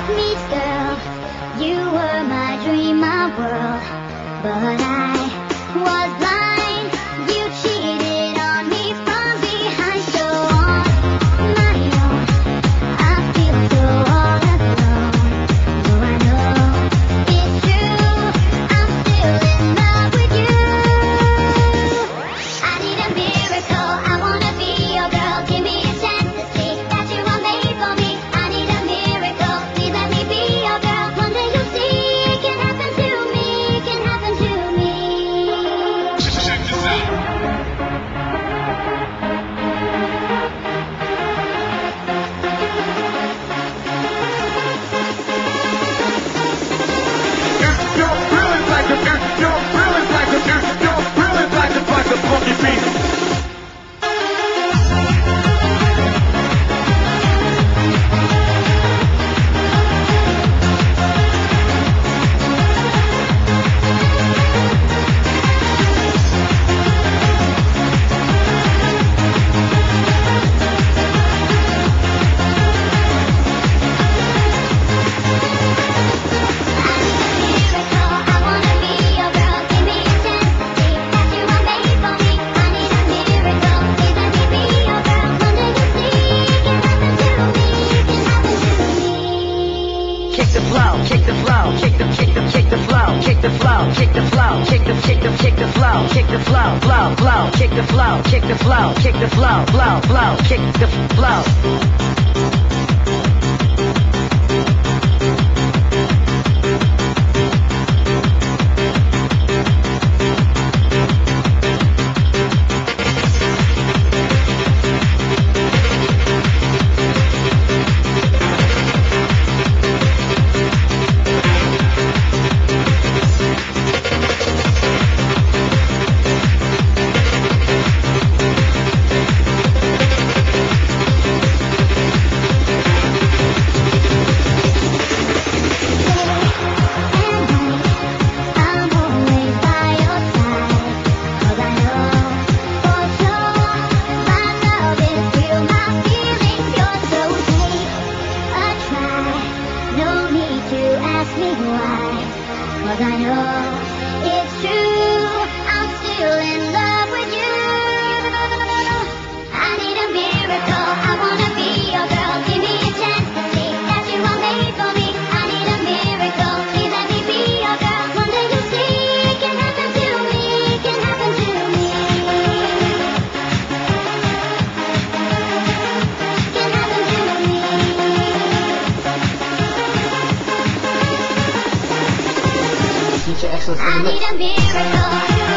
me, girl. You were my dream, my world. But I was blind. You cheated on me from behind. So on my own, I feel so all alone. Though I know it's true, I'm still in love with you. I need a miracle. I wanna be your girl. Give me a chance to see that you are made for me. I need a miracle. Please let me be your girl. One day you'll see it can happen to me. It can happen to me. Check this out. If you're really like a, if you're really like a, if you're really like a funky beat. Kick the flow, kick the flow, kick the flow, kick the flow, kick the flow, kick the flow, kick the flow, kick the flow, flow, kick the flow, kick the flow, kick the flow, flow, kick the flow. Cause I know it's true, I'm still in love with you. I need a miracle, I wanna be your girl. Give me a chance to see that you are made for me. I need a miracle, please let me be your girl. One day you'll see it can happen to me. It can happen to me. It can happen to me. Teacher Excellence in I the need mix. a miracle.